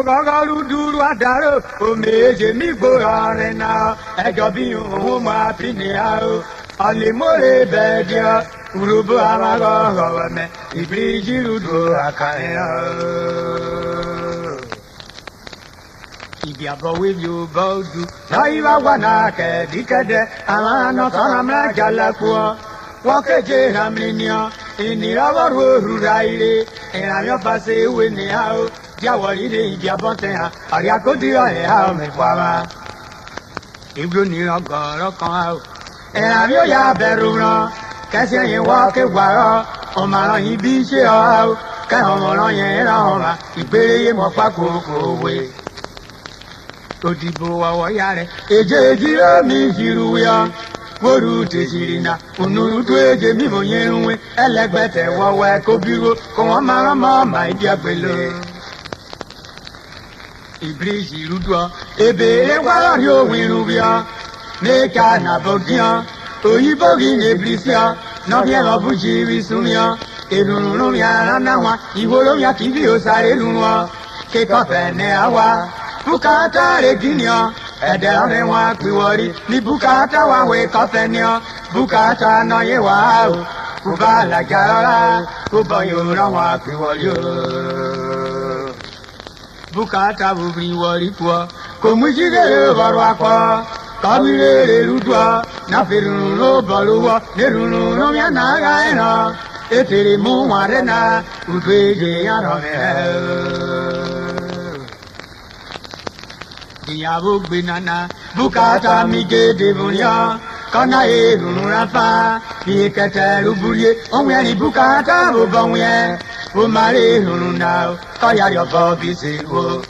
Gagalu duru adaro, o meje mi go arena, ejobi o ma pinia, alimore bedia, Urhobo amago me, ibriji rudu akaya. Ibiabo with you bodu, Naiva wanake, dikade, amano sanamla jalakua, wakaje haminia, inirawa rurai, and I'm your passe winning out. Jawari Jabotea, Ariacodia, Mefama. If you need a girl, come out. And I'm your Yaberuna, Cassia, walk a while, or my beach out, come on, Yama, you pay him of Paco away. To Dibo, our yard, a Jay, me, Hiruya, Woru Tessina, Unu, Jimmy, Elegate, Wawako Bureau, come on, Mamma, my dear below. Ibriji rudwa, ebe wala yo winubia, neka na bogia, oyibogi nebrisia, nobia lobuji visumia, elunu mia nawa, iwolo mia kivi osare lunwa, keka fene awa, bukata reginia, edele wa kwiwori, ni bukata wa we kafenia, bukata na ye wa, kubala jara, kubayo na wa kwiwori. Bukata bubri wari kwa komujige barwakwa kabire rudwa na ferunu no baluwa nerunu no yana ena etere mu warena udweje yarone diabo binana bukata mige debunya kana erunu rafa yekete rubuye onwe bukata bobonwe o mare hununa kaya yo bobisi wo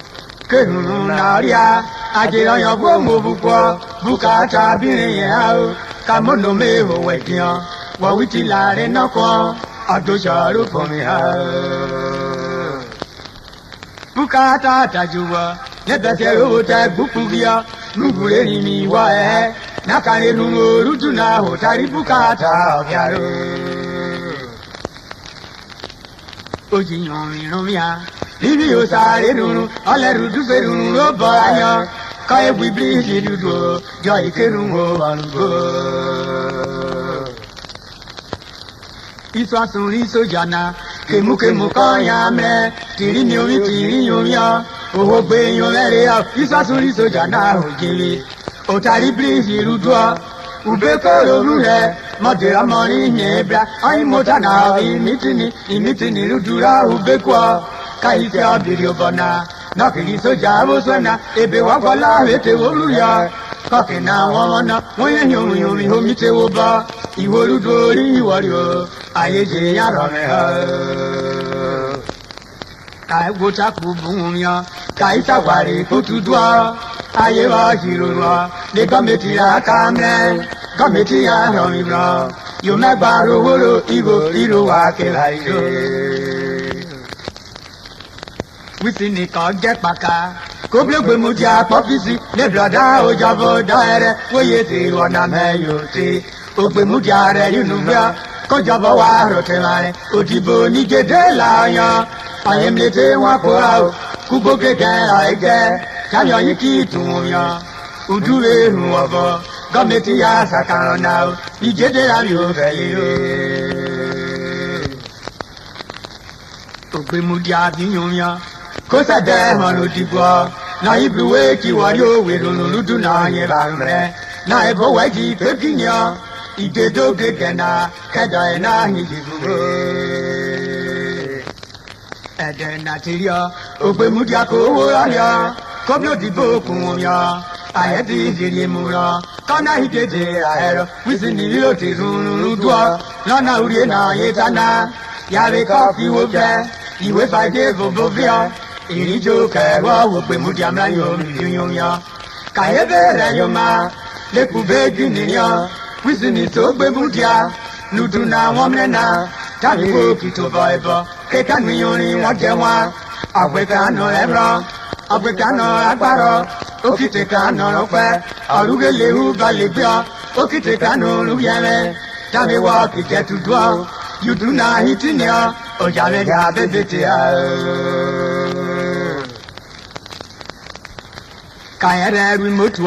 ke hununa ria ajira yo bo mobukwa bukata birin ya o kamono me ho wekian wa witi la re noko adosharu fomi ha bukata tajuwa nebete ro ta gbukugia nugure ni mi wa nakare nunu rutuna ho tari bukata biaro Oji yomia, Libi osare nunu, ale rudu ferunu lo baya, kaye bibli jidudo, joy kerungo anugo. Iswa suri sojana, kemu kaya me, tiri nyomia, oho gbe yomere ya, iswa suri sojana ojili, otari bli jirudwa. Ubeko lorure, madera mani nebra, ai motana imitini rudura ubekwa, kaise abirio bana, nakiri soja wosana, ebe wakwala hete woluya, kakena wana, moye yomi homite woba, iworudori iwario, ayeje yarame kai gota kubumya, kai sawari kutudwa, aye wa hirurwa, de gameti ya kame, gameti ya romibra, yo megbaro wolo iro wa kelaide. Wisini ka get paka, koblogbe muja popisi, ne brada ojabo daere, woye ti wana meyote, ogbe muja re yunubia, kojabo wa rotemare, odibo ni gede la yan. I am the one for out, Kubo get I get, Kaya Yiki to Mumia, Udue Ruava, Gametia Sakana now, you get it out of Obemudia Dinunia, Cosa de Manutiqua, Naibu Waki Wario, we don't do Naya, Naibo Waki, Pekinia, Ikedo Gekena, Kadaina, Natilia, Obemudia Koya, Koblo di Bokumia, I had the Mura, Kana Hide, I with the Niloti Rudua, Lana Uriena, Yetana, Yare coffee woke there, you if I gave Bovia, Irijo Kawa, Obemudia Mayo, Yunia, Kayebe Rayoma, Le Cube Guinea, with the Nitobemudia, Nutuna Womena, Tanico Kito Viber. Kekan mi oni wajewa, Africano ebra, Africano agbaro, Okitekano lope, Arugele hu balibia, Okitekano luyere, Tame wa kike to dwell, you do not hit in ya, Ojale ya bebetia. kayere remote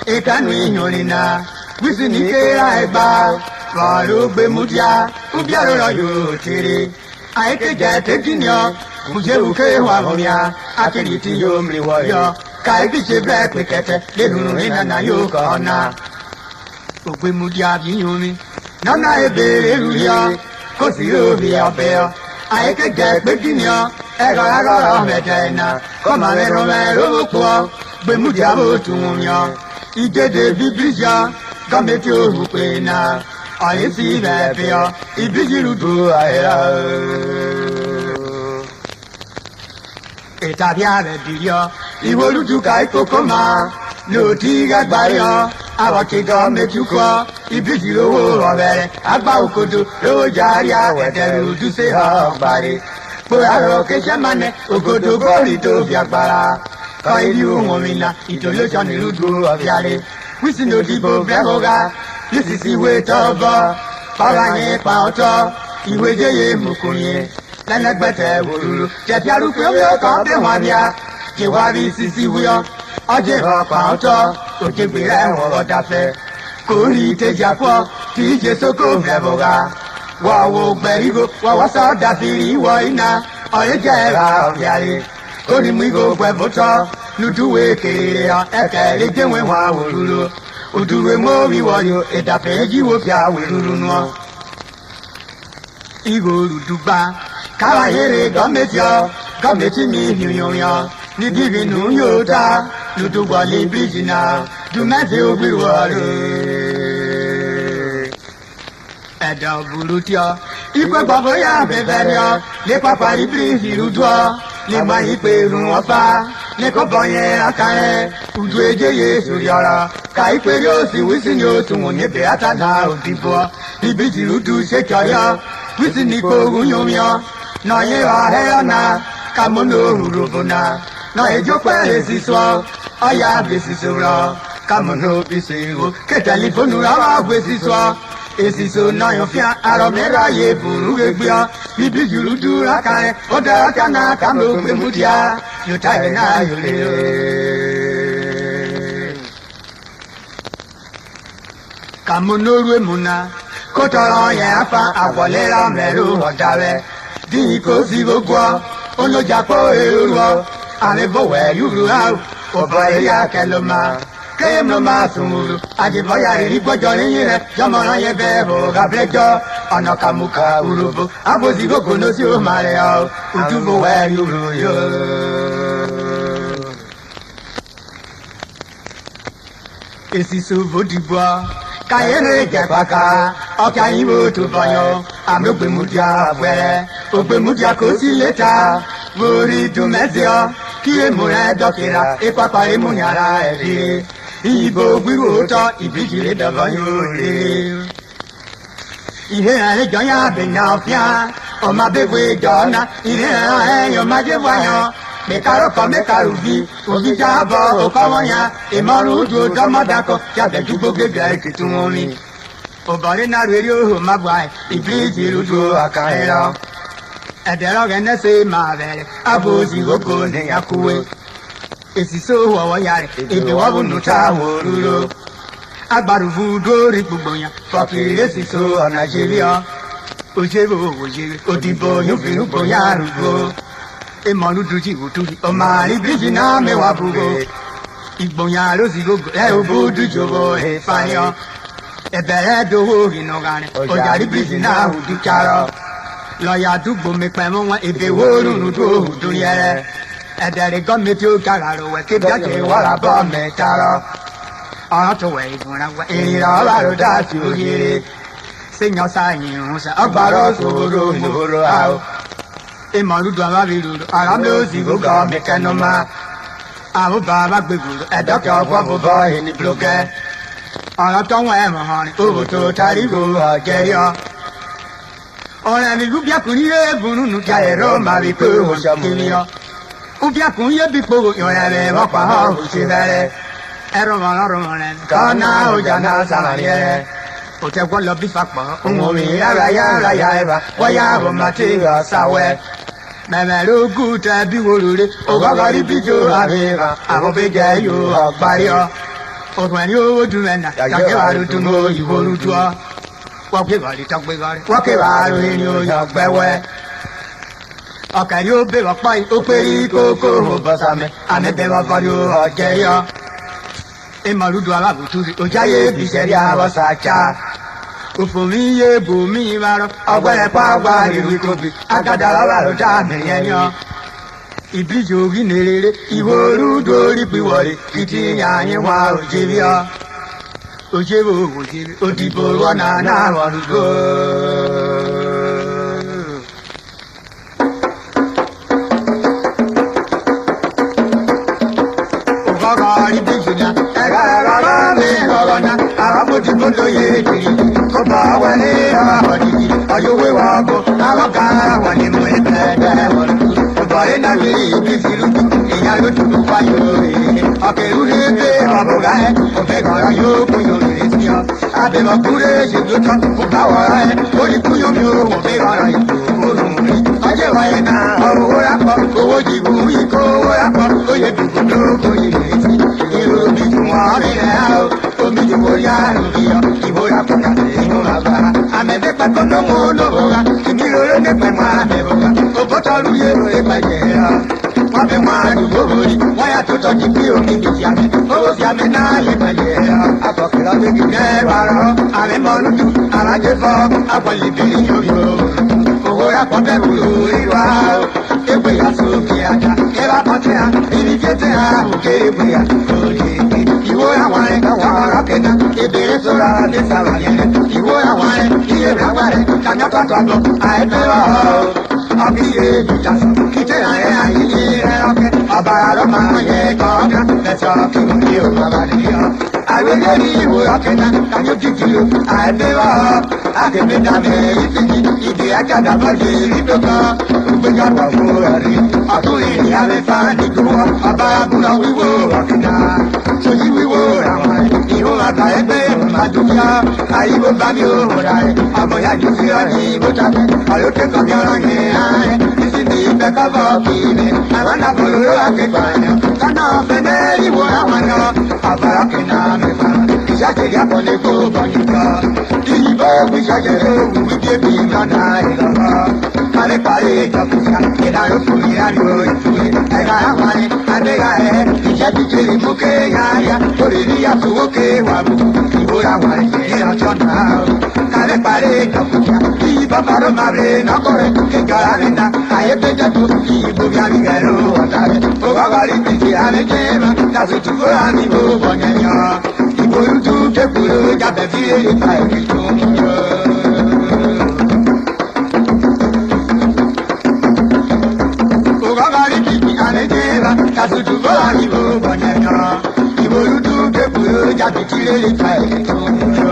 ekanu inyonina wisini kera egba walu gbe mudia ubiaro yo tiri aike je tekinyo muje uke wa honya akiriti yo mriwo yo kai bi se bre pekete lenu ina na yo kona ogbe mudia binyoni nana ebe eruya ko si o bi abe aike je pekinyo ega medena koma mero po gbe mudia bo tunyo igede bibrija gameti orupe na ayesi bebia ibijirudu ayera etabia bebiyo iwoludu kai kokoma no tiga gbayo awakido metuko ibijirowo obere agba okodo lo jari awederu duse ha gbare poyaro kejamane okodo gori to biagbara kairi ohomina idoloja nirudu obiare wisi no dibo brehoga yisisi we tobo paranye pa oto iwe jeye mukunye lenegbete woruru jepiaru pe o kan be wabia jewari sisi wiyo oje ho pa oto ojegbere won odafe kori tejapo ti je soko brehoga wa wo gberigo wa wasa dafiri wo ina oye jera obiare kori mu igo gbebuto nuduwe kere ya ekere jenwe wa woruru uduwe mo wiwoyo edafe jiwo pia weruru no igo ruduba kala here gọmeti mi hiyoyo ni divinu yota ludugbo le bridina dumete ogbiwore ẹ̀dà òbúrú tí ọ ikú gbogbo ya bẹ̀bẹ̀ yọ lè pápá ibirisi rúdúọ lè má ìpè irun ọfà lè kó bọ̀yẹn akáyẹ udu ejeye sórí ọ̀rọ̀ ká ìpè yóò sì wísí ni ó tún wọ̀nyẹ bẹ̀ àtàlà òdìbò ibirisi rúdú ṣèkọ̀yọ wísí ni kò wúnyọmíọ náà yẹ ọ̀hẹ́ ọ̀nà kàmúnú òhùrùbù náà náà ejò pẹ̀lẹ́ sísọ ọ̀yà bèsì sọ̀rọ̀ kàmúnú bèsì ìwò kẹtẹlifóònù àwọn bèsì sọ. Esiso na yo fia aromera ye buru egbia bibi juru dura kan oda kana kamo pe mudia yo tai na yo le kamonoru emuna kotoro ye afa abolera meru odawe di ko si gogwo olojapo eruo arebo we yuru au obo ya keloma kemo masumuru ajiboya iribojo niyire jomora ye bebo gabrejo ona kamuka urubo abozi gogo no si o mare o utubo we yuru yo esiso vodibwa kayere jepaka oka yiwo to boyo amogbe mudia were ogbe mudia ko si leta wori dumezio kiye more dokira ipapa emunyara eri ibo gbiru to ibijire dabayore ihe ajo ya be na ofia o ma bewe jona ihe ayo ma je wayo me karo ko me karubi obi jabo o ko wonya imoru du domadako ya be jugo gege kitu woni o bare na reri o ma gba ibijire du akaira edero gene se ma bere abozi gogo ne yakuwe esiso wo yare ebe wo bu nuta woruro agbaruvu dori gbogbo yan fokiri esiso Nigeria ojebo odibo yubiru boya rugo emolu duji wuturi o ma ibiji na mewa bugo igboyan rozi gogo e obodu jobo e fayo ebere dowo rinogane o jari ibiji na udikaro lọ́yà àdúgbò mi pẹ̀mú wọn èdè wóorùn tó òdùn yẹrẹ ẹ̀dẹ̀rẹ̀ gọ́mẹ̀tì ó kàràrò wẹ̀ kí bíọ́kì wọ́ra bọ́ mẹ́tàrọ́ ọ̀rọ̀ tó wẹ̀ ìgbọ̀nra wẹ̀ ìrìnà ọ̀rọ̀ àròdà sí òyìnrè sèyàn sáyìn ìrúnsẹ̀ ọgbàrọ̀ sòrò ìhòòrò àwọ̀ ìmọ̀lúdọ̀ àbábìrúdọ̀ ọ̀rọ̀ mi ó sì gbogbo mẹ́kẹ́nu má àwọn bàbá gbègbòrò ẹ̀dọ́kẹ́ ọgbọ́n bọ̀ ẹni blókẹ́ ọ̀rọ̀ tó wọ́n ẹ̀mọ̀ hàn ní owó tó tarí ro ọ̀jẹ̀yọ ọ̀rẹ́ mi lúbíàkùn yé burú nù kí ẹ̀rọ máa rí pé ó ṣàmùlíọ́ lúbíàkùn yé bí pòwò ìrìn rẹ̀ wọ́n pa ọ́ òṣè bẹ̀rẹ̀ ẹ̀rọ wọn rẹ̀ kọ́nà ọjà náà sàmàlì ẹ̀ òtẹ́gbọ́n lọ bí fapọ̀ ohun omi yára ẹ̀bà wọ́n yá àbọ̀ màtí ọ̀sáwẹ́ Mẹ̀mẹ̀rẹ̀ Ogute bí wòlúre, ògọ́gọ́rí bí jó àbẹ̀rẹ̀, àwọn bẹ jẹ́ yóò ọ̀gbáyọ̀. Ògùn ẹni owó dùn mẹ́nà, jàkẹ́wàá dùn mọ́ ìwòlú tó. Wọ́n ké wàlí tọ́gbé wàlí, wọ́n ké wàá lóyún ní oyè ọ̀gbẹ́wẹ́. Ọkàn yóò bẹ wọ́n pọ́ yìí, ó pé yí kókó bọ́sàmẹ́, àmì bẹ wọ́n fọ́lú ọ̀jẹ̀ yọ. Ìmọ̀lúdù alábùtú, òjáyé bìsẹ̀rí àwọ̀sàchá. Òfòmí yé bòmí ìmárọ̀, ọgbẹ́rẹ́ pàgbà ìlú tóbi, agada lọ́wọ́ àlọ́jà mẹ́yẹn yan. Ìbíjì orí nèrèrè, ìwò olúdo orí pìwọ̀lì, kìtì yàyín wá òjèbí ọ. Òjèbó òjèbí, òdìbò rọ́nà náà wọ̀n lùdó. Ògọ́gọ́ rí bíjì náà, ẹ̀rọ ẹ̀rọ mi ọ̀rọ̀ náà, àwọn bójúbó lóye kiri. Kọ́bọ̀ wọlé ọ̀dìdì, ọ̀yọ́wé wọ́gbọ́, àwọn kan wọ̀ ní mú ẹgbẹ́ wọ̀n. Ọ̀bọ̀lé náà rí ibi fìlúkù, ìyá ló dùn fáyọ̀ rèé. Ọ̀kẹ́rù rí pé ọ̀bọ̀gá ẹ̀, òfẹ́ kọ̀ọ̀rọ̀ yóò kúnyọ̀ rèé sí ọ. Àbẹ̀mọ̀ kúrẹ́ ṣètò tán, kò bá wọ̀rọ̀ ẹ̀, ó ní kúnyọ̀ mi ò wọ̀n fẹ́ ọ̀rọ̀ ìlú òórùn rí. Ọjọ́ ìwáyé náà, owó rápọ̀, owó dìbò ikọ̀ owó rápọ̀, ó yẹ dùkú lóko ìrèé sí. Èrò omi fún wọn rí rẹ̀ á o, omi dìbò yá lórí ọ, ìbò rápọ̀ kàtẹ́ ìmú bàbá. Àmẹ́fẹ́ pàtó ló mú olówó wa, kìíní lóore nípẹ́ mọ́ àmẹ́fọ́ wa, òbótọ́lù yé lóore pàjẹ́ ọ. Wọ́n fi wọn àdúgbò borí, wọ́n yà tó tọ́jú bí omi bìtì àmì, owó sí àmì náà lè pàjẹ́ ọ. Akọ̀kìlọ́ méjì jẹ́ wàrọ̀, àmì mọ́lúdù, alájẹ fọ́, akọ̀lẹ̀bìrì yóyó. Owó rápọ̀ bẹ́ẹ̀ wúlò rí wa o, égbè yà sókè àjà, ẹ̀rọ àpọ̀tẹ́ à, ibi jẹ́tẹ́ à, òkè égbè yà, òye égbè. Ìwó àwọn ẹ̀ káwọn ọ̀rọ̀ kẹta, ìbéèrè sọ̀rọ̀ àdé sábà yẹn. Ìwó àwọn ẹ̀ iye bàbá rẹ̀, kànyọ́kọ̀tọ̀ lọ, àìpẹ́ wà ó. Ọbí yé ìjà sọ, kìtẹ́ àyẹ̀ àyè ní ẹ̀ ọ̀kẹ́. Ọba àrọ̀ máa yẹ kọ́ọ̀kan, ẹ̀sọ́ kí wọ́n ní òun bàbá rẹ̀ yọ. Àwẹ̀lẹ́ ní ìwò ọ̀kẹ́ta, kànyọ́ jìjì o, àìpẹ́ wà ó. Àkèmí dàmẹ́ ìfìjì, ìdí àjàdà bọ́ọ̀lì ìdókọ̀. Gbẹ̀gbẹ̀gbọ̀ fún ẹ̀rí, ọkùnrin ní àlẹ́fà nìgbòho, ọba àbúrò wíwò ọ̀kẹ́ta. Sojú wíwò àwọn ìhó àgbà ẹgbẹ́ ìmọ̀dúnjá. Àyíwò bá mi ò wòrà ẹ̀, ọmọ yájú sí ọ̀nì ìbútàkẹ́. Ọ̀lọ́kẹ́ kan mi ọ̀rọ̀ yẹn ààrẹ, ìsìnkú ìfẹ́ kọ́bọ̀ kìíní. Àwọn nàbọ̀ lóró àkẹ́kọ̀ọ́ àyàn, kánà ọ̀fẹ́ mẹ́rin ìwò àwọn náà. Àbára kìnnà mẹ́fà, ìṣàṣeyẹ àpọ̀lẹ́ kó bọ̀ nìjọ. Ìyìnbó ìṣàṣeyẹ òwú wíjẹ́bí lọ́nà ìlọ́wọ́. Parí ìjọkùsà, ìdáyọ̀ fún ìyáàdó ìfúnni. Ẹ̀ka àwọn ẹ̀ adéga ẹ̀, ìjẹ́ ti jèrè mú kéyàáyá. Orí ní àtúwó kéwà bù, ìwúra wà ẹ̀yẹ ọjọ́ náà. Kálẹ̀ parí ìjọkùsà, kí bàbá ló máa rè nọ́kọ̀ rẹ̀. Kíkọ́ra rẹ̀ dá, ayé péjọ tó, kí ibò bí àríyá ló ọ̀tá rẹ̀. Ó bá wà rí bìtì àmì jẹ́ mọ́, dàsùtù fúra ní bó bọ̀ yẹn. Ìbòrúdú kékùrú jábẹ̀ bí èyí ta ìrìn tó ń yọ. Kasutu bọ́lá ìbò bọ̀nyẹ̀yàn, ìbòrúdú kékùrú jáde tí lè ta ètò ìjọ.